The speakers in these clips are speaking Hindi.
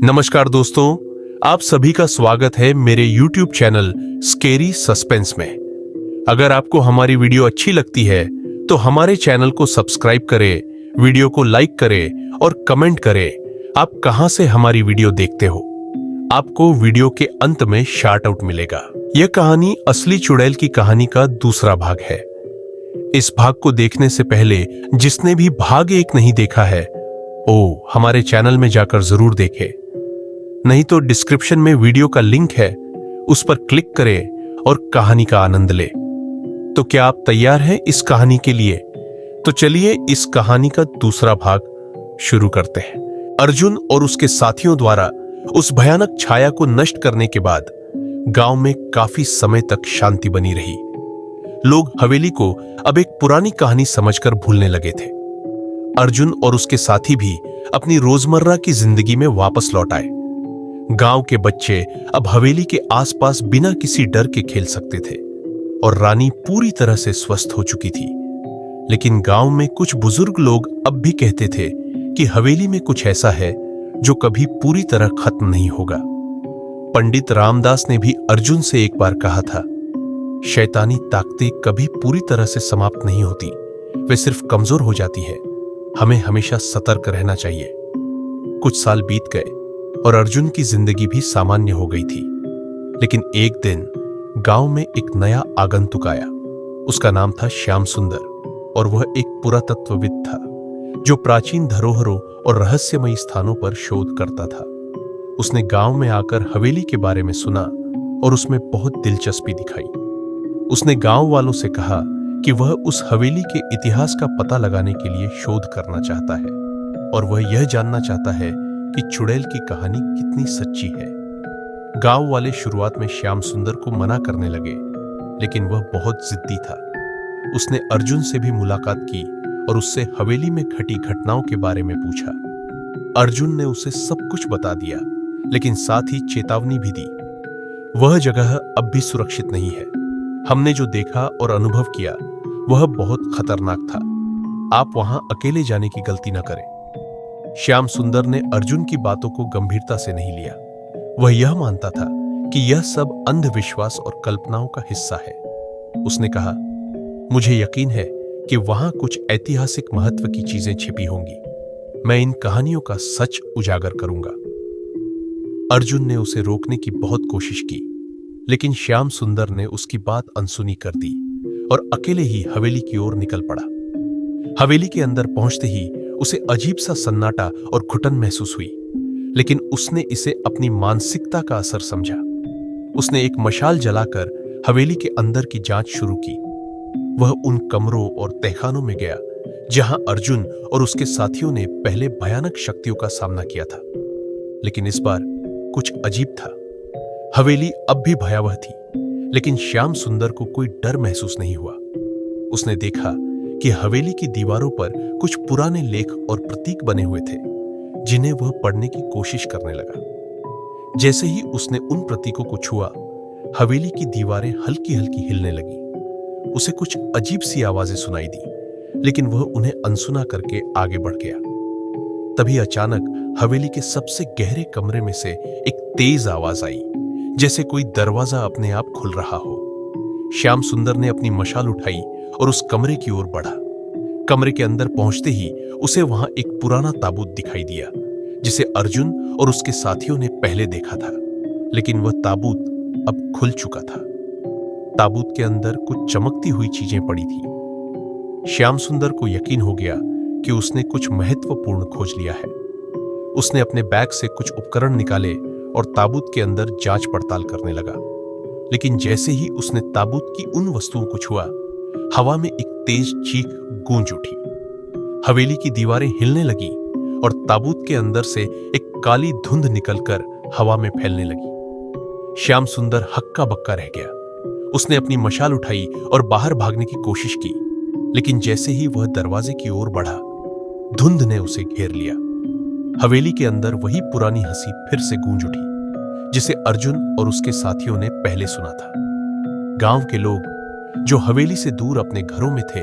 नमस्कार दोस्तों, आप सभी का स्वागत है मेरे YouTube चैनल स्केरी सस्पेंस में। अगर आपको हमारी वीडियो अच्छी लगती है तो हमारे चैनल को सब्सक्राइब करें, वीडियो को लाइक करें और कमेंट करें आप कहां से हमारी वीडियो देखते हो। आपको वीडियो के अंत में शार्ट आउट मिलेगा। यह कहानी असली चुड़ैल की कहानी का दूसरा भाग है। इस भाग को देखने से पहले जिसने भी भाग 1 नहीं देखा है हमारे चैनल में जाकर जरूर देखें। नहीं तो डिस्क्रिप्शन में वीडियो का लिंक है, उस पर क्लिक करें और कहानी का आनंद लें। तो क्या आप तैयार हैं इस कहानी के लिए? तो चलिए इस कहानी का दूसरा भाग शुरू करते हैं। अर्जुन और उसके साथियों द्वारा उस भयानक छाया को नष्ट करने के बाद गांव में काफी समय तक शांति बनी रही। लोग हवेली को अब एक पुरानी कहानी समझकर भूलने लगे थे। अर्जुन और उसके साथी भी अपनी रोजमर्रा की जिंदगी में वापस लौट आए। गांव के बच्चे अब हवेली के आसपास बिना किसी डर के खेल सकते थे और रानी पूरी तरह से स्वस्थ हो चुकी थी। लेकिन गांव में कुछ बुजुर्ग लोग अब भी कहते थे कि हवेली में कुछ ऐसा है जो कभी पूरी तरह खत्म नहीं होगा। पंडित रामदास ने भी अर्जुन से एक बार कहा था, शैतानी ताकतें कभी पूरी तरह से समाप्त नहीं होती, वे सिर्फ कमजोर हो जाती है। हमें हमेशा सतर्क रहना चाहिए। कुछ साल बीत गए और अर्जुन की जिंदगी भी सामान्य हो गई थी। लेकिन एक दिन गांव में एक नया आगंतुक आया। उसका नाम था श्याम सुंदर और वह एक पुरातत्वविद था जो प्राचीन धरोहरों और रहस्यमयी स्थानों पर शोध करता था। उसने गांव में आकर हवेली के बारे में सुना और उसमें बहुत दिलचस्पी दिखाई। उसने गांव वालों से कहा कि वह उस हवेली के इतिहास का पता लगाने के लिए शोध करना चाहता है और वह यह जानना चाहता है कि चुड़ैल की कहानी कितनी सच्ची है। गांव वाले शुरुआत में श्याम सुंदर को मना करने लगे, लेकिन वह बहुत जिद्दी था। उसने अर्जुन से भी मुलाकात की और उससे हवेली में घटी घटनाओं के बारे में पूछा। अर्जुन ने उसे सब कुछ बता दिया, लेकिन साथ ही चेतावनी भी दी, वह जगह अब भी सुरक्षित नहीं है। हमने जो देखा और अनुभव किया वह बहुत खतरनाक था। आप वहां अकेले जाने की गलती न करें। श्याम सुंदर ने अर्जुन की बातों को गंभीरता से नहीं लिया। वह यह मानता था कि यह सब अंधविश्वास और कल्पनाओं का हिस्सा है। उसने कहा, मुझे यकीन है कि वहां कुछ ऐतिहासिक महत्व की चीजें छिपी होंगी। मैं इन कहानियों का सच उजागर करूंगा। अर्जुन ने उसे रोकने की बहुत कोशिश की, लेकिन श्याम सुंदर ने उसकी बात अनसुनी कर दी और अकेले ही हवेली की ओर निकल पड़ा। हवेली के अंदर पहुंचते ही उसे अजीब सा सन्नाटा और घुटन महसूस हुई, लेकिन उसने इसे अपनी मानसिकता का असर समझा। उसने एक मशाल जलाकर हवेली के अंदर की जांच शुरू की। वह उन कमरों और तहखानों में गया जहां अर्जुन और उसके साथियों ने पहले भयानक शक्तियों का सामना किया था। लेकिन इस बार कुछ अजीब था। हवेली अब भी भयावह थी, लेकिन श्याम सुंदर को कोई डर महसूस नहीं हुआ। उसने देखा कि हवेली की दीवारों पर कुछ पुराने लेख और प्रतीक बने हुए थे, जिन्हें वह पढ़ने की कोशिश करने लगा। जैसे ही उसने उन प्रतीकों को छुआ, हवेली की दीवारें हल्की हल्की हिलने लगी। उसे कुछ अजीब सी आवाजें सुनाई दी, लेकिन वह उन्हें अनसुना करके आगे बढ़ गया। तभी अचानक हवेली के सबसे गहरे कमरे में से एक तेज आवाज आई, जैसे कोई दरवाजा अपने आप खुल रहा हो। श्याम सुंदर ने अपनी मशाल उठाई और उस कमरे की ओर बढ़ा। कमरे के अंदर पहुंचते ही उसे वहां एक पुराना ताबूत दिखाई दिया, जिसे अर्जुन और उसके साथियों ने पहले देखा था। लेकिन वह ताबूत अब खुल चुका था। ताबूत के अंदर कुछ चमकती हुई चीजें पड़ी थी। श्याम सुंदर को यकीन हो गया कि उसने कुछ महत्वपूर्ण खोज लिया है। उसने अपने बैग से कुछ उपकरण निकाले और ताबूत के अंदर जांच पड़ताल करने लगा। लेकिन जैसे ही उसने ताबूत की उन वस्तुओं को छुआ, हवा में एक तेज चीख गूंज उठी। हवेली की दीवारें हिलने लगी और ताबूत के अंदर से एक काली धुंध निकलकर हवा में फैलने लगी। श्याम सुंदर हक्का बक्का रह गया। उसने अपनी मशाल उठाई और बाहर भागने की कोशिश की, लेकिन जैसे ही वह दरवाजे की ओर बढ़ा, धुंध ने उसे घेर लिया। हवेली के अंदर वही पुरानी हंसी फिर से गूंज उठी, जिसे अर्जुन और उसके साथियों ने पहले सुना था। गांव के लोग जो हवेली से दूर अपने घरों में थे,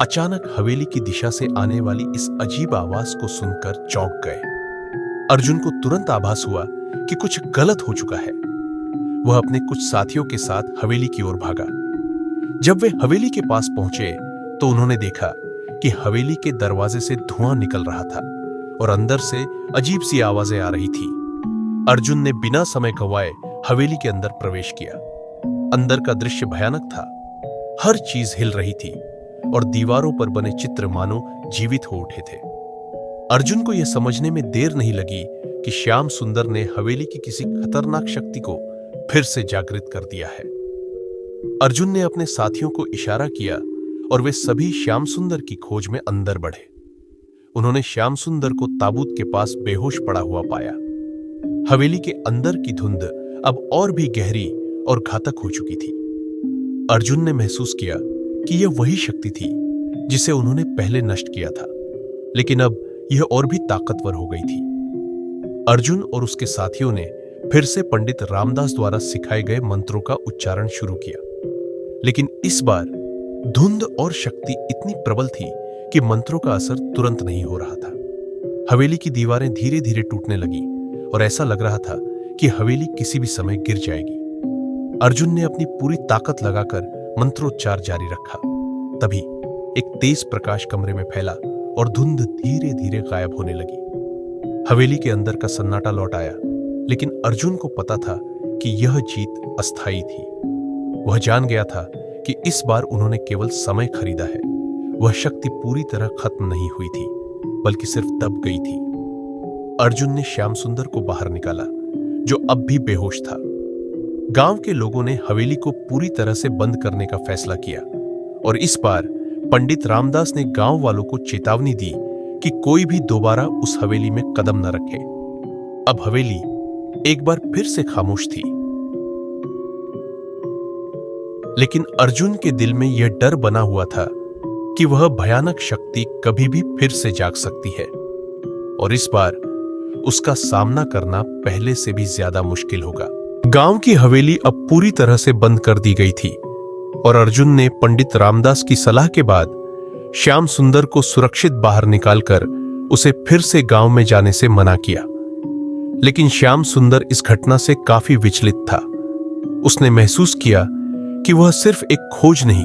अचानक हवेली की दिशा से आने वाली इस अजीब आवाज को सुनकर चौंक गए। अर्जुन को तुरंत आभास हुआ कि कुछ गलत हो चुका है। वह अपने कुछ साथियों के साथ हवेली की ओर भागा। जब वे हवेली के पास पहुंचे तो उन्होंने देखा कि हवेली के दरवाजे से धुआं निकल रहा था और अंदर से अजीब सी आवाजें आ रही थी। अर्जुन ने बिना समय गंवाए हवेली के अंदर प्रवेश किया। अंदर का दृश्य भयानक था। हर चीज हिल रही थी और दीवारों पर बने चित्र मानो जीवित हो उठे थे। अर्जुन को यह समझने में देर नहीं लगी कि श्याम सुंदर ने हवेली की किसी खतरनाक शक्ति को फिर से जागृत कर दिया है। अर्जुन ने अपने साथियों को इशारा किया और वे सभी श्याम सुंदर की खोज में अंदर बढ़े। उन्होंने श्याम सुंदर को ताबूत के पास बेहोश पड़ा हुआ पाया। हवेली के अंदर की धुंध अब और भी गहरी और घातक हो चुकी थी। अर्जुन ने महसूस किया कि यह वही शक्ति थी जिसे उन्होंने पहले नष्ट किया था, लेकिन अब यह और भी ताकतवर हो गई थी। अर्जुन और उसके साथियों ने फिर से पंडित रामदास द्वारा सिखाए गए मंत्रों का उच्चारण शुरू किया, लेकिन इस बार धुंध और शक्ति इतनी प्रबल थी कि मंत्रों का असर तुरंत नहीं हो रहा था। हवेली की दीवारें धीरे धीरे टूटने लगी और ऐसा लग रहा था कि हवेली किसी भी समय गिर जाएगी। अर्जुन ने अपनी पूरी ताकत लगाकर मंत्रोच्चार जारी रखा। तभी एक तेज प्रकाश कमरे में फैला और धुंध धीरे धीरे गायब होने लगी। हवेली के अंदर का सन्नाटा लौट आया, लेकिन अर्जुन को पता था कि यह जीत अस्थायी थी। वह जान गया था कि इस बार उन्होंने केवल समय खरीदा है। वह शक्ति पूरी तरह खत्म नहीं हुई थी, बल्कि सिर्फ दब गई थी। अर्जुन ने श्याम सुंदर को बाहर निकाला, जो अब भी बेहोश था। गांव के लोगों ने हवेली को पूरी तरह से बंद करने का फैसला किया और इस बार पंडित रामदास ने गांव वालों को चेतावनी दी कि कोई भी दोबारा उस हवेली में कदम न रखे। अब हवेली एक बार फिर से खामोश थी, लेकिन अर्जुन के दिल में यह डर बना हुआ था कि वह भयानक शक्ति कभी भी फिर से जाग सकती है और इस बार उसका सामना करना पहले से भी ज्यादा मुश्किल होगा। गांव की हवेली अब पूरी तरह से बंद कर दी गई थी और अर्जुन ने पंडित रामदास की सलाह के बाद श्याम सुंदर को सुरक्षित बाहर निकालकर उसे फिर से गांव में जाने से मना किया। लेकिन श्याम सुंदर इस घटना से काफी विचलित था। उसने महसूस किया कि वह सिर्फ एक खोज नहीं,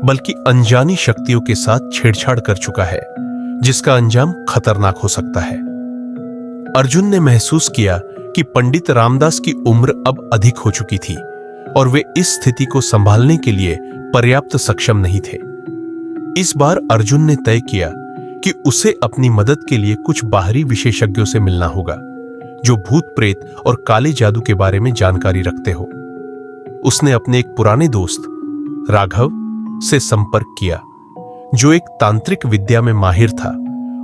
बल्कि अनजानी शक्तियों के साथ छेड़छाड़ कर चुका है, जिसका अंजाम खतरनाक हो सकता है। अर्जुन ने महसूस किया कि पंडित रामदास की उम्र अब अधिक हो चुकी थी और वे इस स्थिति को संभालने के लिए पर्याप्त सक्षम नहीं थे। इस बार अर्जुन ने तय किया कि उसे अपनी मदद के लिए कुछ बाहरी विशेषज्ञों से मिलना होगा, जो भूत प्रेत और काले जादू के बारे में जानकारी रखते हो। उसने अपने एक पुराने दोस्त राघव से संपर्क किया, जो एक तांत्रिक विद्या में माहिर था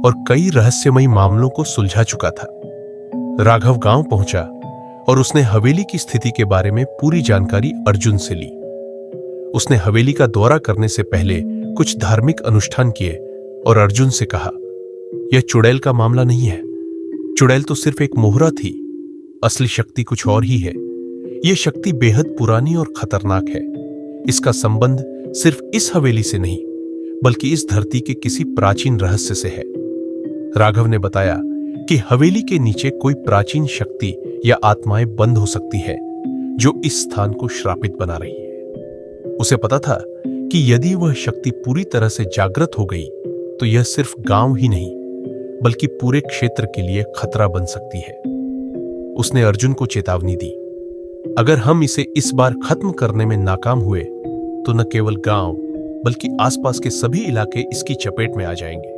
और कई रहस्यमयी मामलों को सुलझा चुका था। राघव गांव पहुंचा और उसने हवेली की स्थिति के बारे में पूरी जानकारी अर्जुन से ली। उसने हवेली का दौरा करने से पहले कुछ धार्मिक अनुष्ठान किए और अर्जुन से कहा, यह चुड़ैल का मामला नहीं है। चुड़ैल तो सिर्फ एक मोहरा थी, असली शक्ति कुछ और ही है। यह शक्ति बेहद पुरानी और खतरनाक है। इसका संबंध सिर्फ इस हवेली से नहीं, बल्कि इस धरती के किसी प्राचीन रहस्य से है। राघव ने बताया कि हवेली के नीचे कोई प्राचीन शक्ति या आत्माएं बंद हो सकती है, जो इस स्थान को श्रापित बना रही है। उसे पता था कि यदि वह शक्ति पूरी तरह से जागृत हो गई तो यह सिर्फ गांव ही नहीं, बल्कि पूरे क्षेत्र के लिए खतरा बन सकती है। उसने अर्जुन को चेतावनी दी, अगर हम इसे इस बार खत्म करने में नाकाम हुए तो न केवल गांव बल्कि आसपास के सभी इलाके इसकी चपेट में आ जाएंगे।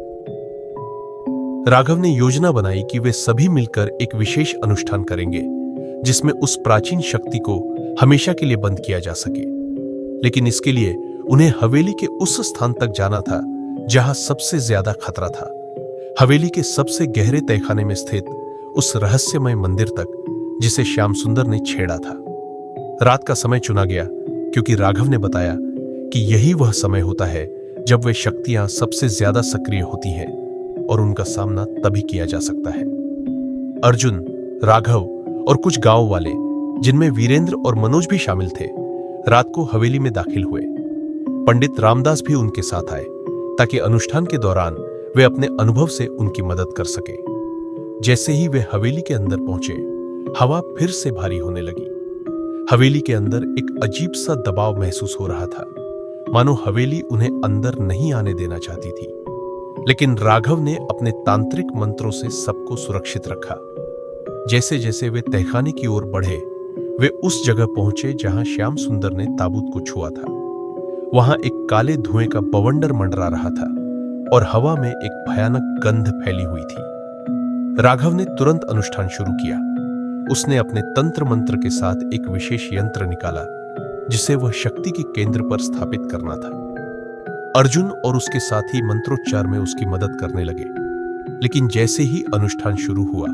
राघव ने योजना बनाई कि वे सभी मिलकर एक विशेष अनुष्ठान करेंगे, जिसमें उस प्राचीन शक्ति को हमेशा के लिए बंद किया जा सके। लेकिन इसके लिए उन्हें हवेली के उस स्थान तक जाना था जहां सबसे ज्यादा खतरा था, हवेली के सबसे गहरे तहखाने में स्थित उस रहस्यमय मंदिर तक, जिसे श्याम सुंदर ने छेड़ा था। रात का समय चुना गया क्योंकि राघव ने बताया कि यही वह समय होता है जब वे शक्तियां सबसे ज्यादा सक्रिय होती हैं और उनका सामना तभी किया जा सकता है। अर्जुन, राघव और कुछ गांव वाले, जिनमें वीरेंद्र और मनोज भी शामिल थे, रात को हवेली में दाखिल हुए। पंडित रामदास भी उनके साथ आए ताकि अनुष्ठान के दौरान वे अपने अनुभव से उनकी मदद कर सके। जैसे ही वे हवेली के अंदर पहुंचे, हवा फिर से भारी होने लगी। हवेली के अंदर एक अजीब सा दबाव महसूस हो रहा था, मानो हवेली उन्हें अंदर नहीं आने देना चाहती थी। लेकिन राघव ने अपने तांत्रिक मंत्रों से सबको सुरक्षित रखा। जैसे जैसे वे तहखाने की ओर बढ़े, वे उस जगह पहुंचे जहां श्याम सुंदर ने ताबूत को छुआ था। वहां एक काले धुएं का बवंडर मंडरा रहा था और हवा में एक भयानक गंध फैली हुई थी। राघव ने तुरंत अनुष्ठान शुरू किया। उसने अपने तंत्र मंत्र के साथ एक विशेष यंत्र निकाला, जिसे वह शक्ति के केंद्र पर स्थापित करना था। अर्जुन और उसके साथी मंत्रोच्चार में उसकी मदद करने लगे। लेकिन जैसे ही अनुष्ठान शुरू हुआ,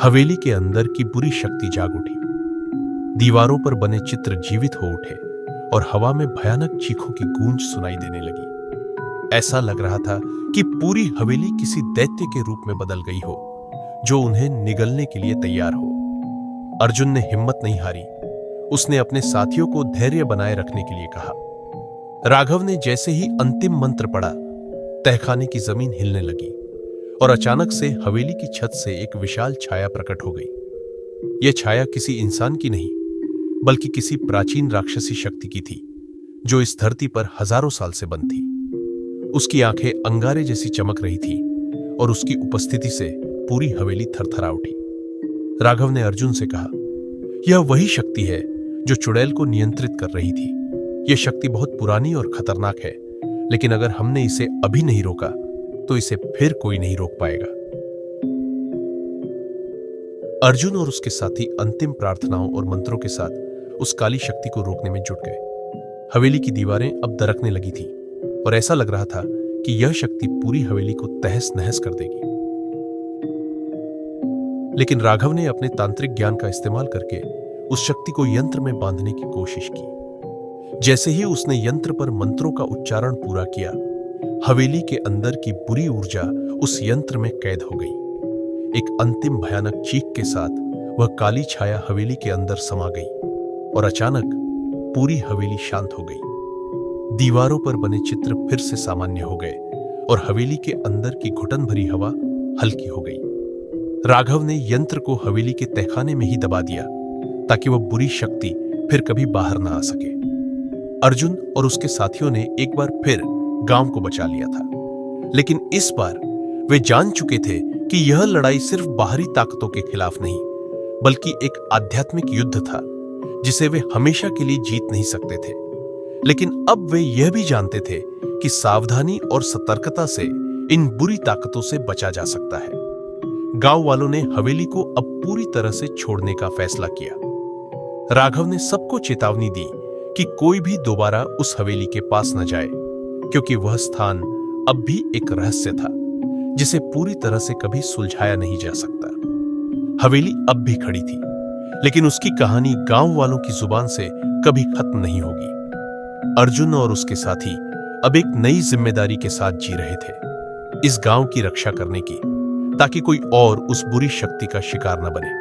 हवेली के अंदर की बुरी शक्ति जाग उठी। दीवारों पर बने चित्र जीवित हो उठे और हवा में भयानक चीखों की गूंज सुनाई देने लगी। ऐसा लग रहा था कि पूरी हवेली किसी दैत्य के रूप में बदल गई हो, जो उन्हें निगलने के लिए तैयार हो। अर्जुन ने हिम्मत नहीं हारी। उसने अपने साथियों को धैर्य बनाए रखने के लिए कहा। राघव ने जैसे ही अंतिम मंत्र पढ़ा, तहखाने की जमीन हिलने लगी और अचानक से हवेली की छत से एक विशाल छाया प्रकट हो गई। यह छाया किसी इंसान की नहीं, बल्कि किसी प्राचीन राक्षसी शक्ति की थी, जो इस धरती पर हजारों साल से बंद थी। उसकी आंखें अंगारे जैसी चमक रही थी और उसकी उपस्थिति से पूरी हवेली थरथरा उठी। राघव ने अर्जुन से कहा, यह वही शक्ति है जो चुड़ैल को नियंत्रित कर रही थी। यह शक्ति बहुत पुरानी और खतरनाक है, लेकिन अगर हमने इसे अभी नहीं रोका तो इसे फिर कोई नहीं रोक पाएगा। अर्जुन और उसके साथी अंतिम प्रार्थनाओं और मंत्रों के साथ उस काली शक्ति को रोकने में जुट गए। हवेली की दीवारें अब दरकने लगी थी और ऐसा लग रहा था कि यह शक्ति पूरी हवेली को तहस नहस कर देगी। लेकिन राघव ने अपने तांत्रिक ज्ञान का इस्तेमाल करके उस शक्ति को यंत्र में बांधने की कोशिश की। जैसे ही उसने यंत्र पर मंत्रों का उच्चारण पूरा किया, हवेली के अंदर की बुरी ऊर्जा उस यंत्र में कैद हो गई। एक अंतिम भयानक चीख के साथ वह काली छाया हवेली के अंदर समा गई और अचानक पूरी हवेली शांत हो गई। दीवारों पर बने चित्र फिर से सामान्य हो गए और हवेली के अंदर की घुटन भरी हवा हल्की हो गई। राघव ने यंत्र को हवेली के तहखाने में ही दबा दिया, ताकि वह बुरी शक्ति फिर कभी बाहर ना आ सके। अर्जुन और उसके साथियों ने एक बार फिर गांव को बचा लिया था, लेकिन इस बार वे जान चुके थे कि यह लड़ाई सिर्फ बाहरी ताकतों के खिलाफ नहीं, बल्कि एक आध्यात्मिक युद्ध था, जिसे वे हमेशा के लिए जीत नहीं सकते थे। लेकिन अब वे यह भी जानते थे कि सावधानी और सतर्कता से इन बुरी ताकतों से बचा जा सकता है। गांव वालों ने हवेली को अब पूरी तरह से छोड़ने का फैसला किया। राघव ने सबको चेतावनी दी कि कोई भी दोबारा उस हवेली के पास न जाए, क्योंकि वह स्थान अब भी एक रहस्य था, जिसे पूरी तरह से कभी सुलझाया नहीं जा सकता। हवेली अब भी खड़ी थी, लेकिन उसकी कहानी गांव वालों की जुबान से कभी खत्म नहीं होगी। अर्जुन और उसके साथी अब एक नई जिम्मेदारी के साथ जी रहे थे, इस गांव की रक्षा करने की, ताकि कोई और उस बुरी शक्ति का शिकार न बने।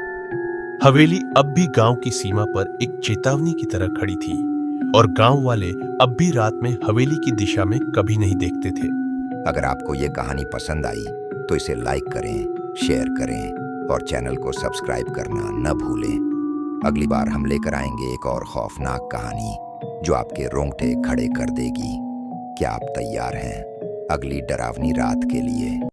हवेली अब भी गांव की सीमा पर एक चेतावनी की तरह खड़ी थी और गांव वाले अब भी रात में हवेली की दिशा में कभी नहीं देखते थे। अगर आपको ये कहानी पसंद आई तो इसे लाइक करें, शेयर करें और चैनल को सब्सक्राइब करना न भूलें। अगली बार हम लेकर आएंगे एक और खौफनाक कहानी जो आपके रोंगटे खड़े कर देगी। क्या आप तैयार हैं अगली डरावनी रात के लिए?